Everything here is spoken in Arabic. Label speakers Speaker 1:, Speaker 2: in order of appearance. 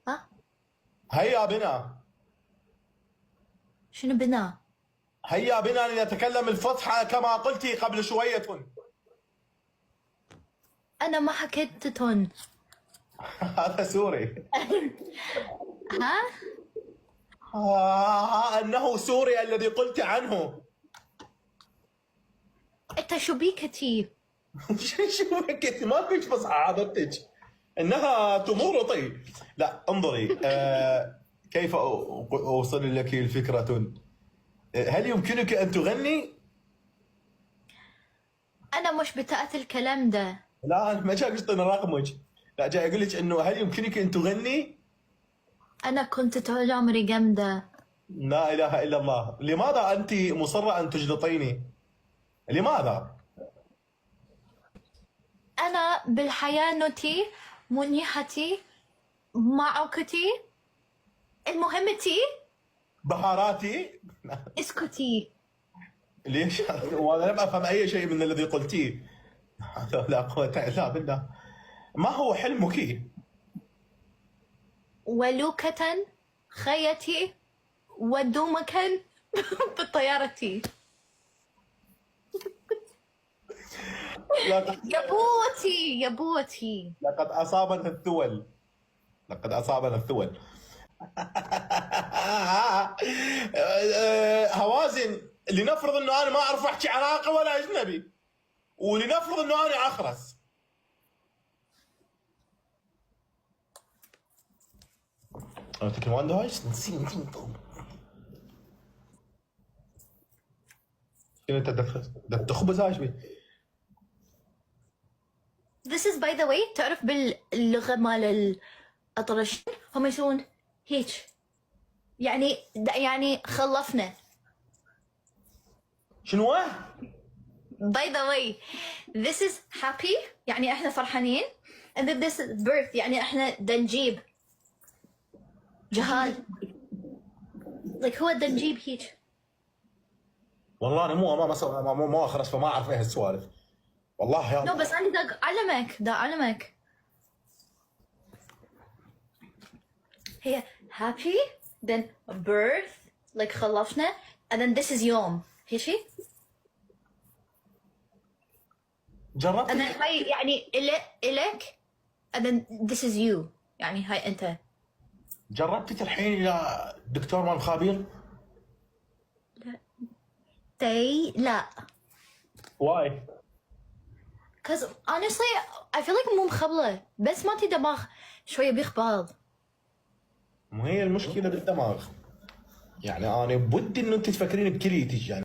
Speaker 1: ها؟
Speaker 2: هيا بنا.
Speaker 1: شنو بنا؟
Speaker 2: هيا بنا لنتكلم الفصحى كما قلت قبل شوية.
Speaker 1: أنا ما حكيت تون.
Speaker 2: هذا سوري.
Speaker 1: ها؟
Speaker 2: أنه سوري الذي قلت عنه.
Speaker 1: أنت شو بيكتي؟
Speaker 2: شو بكيت؟ ما فيش فصحى حضرتك، إنها تمرطي. لا انظري، كيف أوصل لك الفكرة؟ هل يمكنك أن تغني؟
Speaker 1: أنا مش بتاعت الكلام ده.
Speaker 2: لا أنا ما جاي أقصد رقمك، لا جاي أقول لك إنه هل يمكنك أن تغني؟
Speaker 1: أنا كنت طول عمري جامدة.
Speaker 2: لا إله إلا الله. لماذا أنت مصرة أن تجلطيني؟ لماذا؟
Speaker 1: أنا بالحياة نوتي منيحتي معوكتي المهمتي.
Speaker 2: بهاراتي؟
Speaker 1: اسكتي.
Speaker 2: ليش؟ وأنا لم أفهم أي شيء من الذي قلتيه. لا قوة إلا بالله. ما هو حلمك؟
Speaker 1: ولوكة خيتي ودومكا بطيارتي. يبوتي يبوتي.
Speaker 2: لقد أصابنا الثول. لقد أصابنا الثول. هوازن، لنفرض أنه أنا ما أعرف أحكي عراقي ولا أجنبي، ولنفرض أنه أنا أخرس. أنا كمان هايش نسين انت ده خبز هايش بي.
Speaker 1: This is by the way تعرف باللغة مال الأطرش هم يسوون هيك يعني خلصنا.
Speaker 2: شنو؟
Speaker 1: By the way this is happy يعني احنا فرحانين and then this is birth يعني احنا دنجيب جهال like هو الدنجيب هيك.
Speaker 2: والله انا مو اخرس فما اعرف ايه السوالف والله يا
Speaker 1: no بس أنا دا أعلمك هي happy then birth like خلصنا and then this is يوم هيشي
Speaker 2: جربت.
Speaker 1: and then هاي يعني إلك and then this is you يعني هاي أنت.
Speaker 2: جربتي الحين الى دكتور مال مخابير؟
Speaker 1: لا
Speaker 2: واي؟
Speaker 1: cause honestly I feel like مو مخبلة بس ما تي دماغ شوية بيخباض.
Speaker 2: مو هي المشكله بالدماغ، يعني انا بدي انه انت تفكرين بكليتك يعني.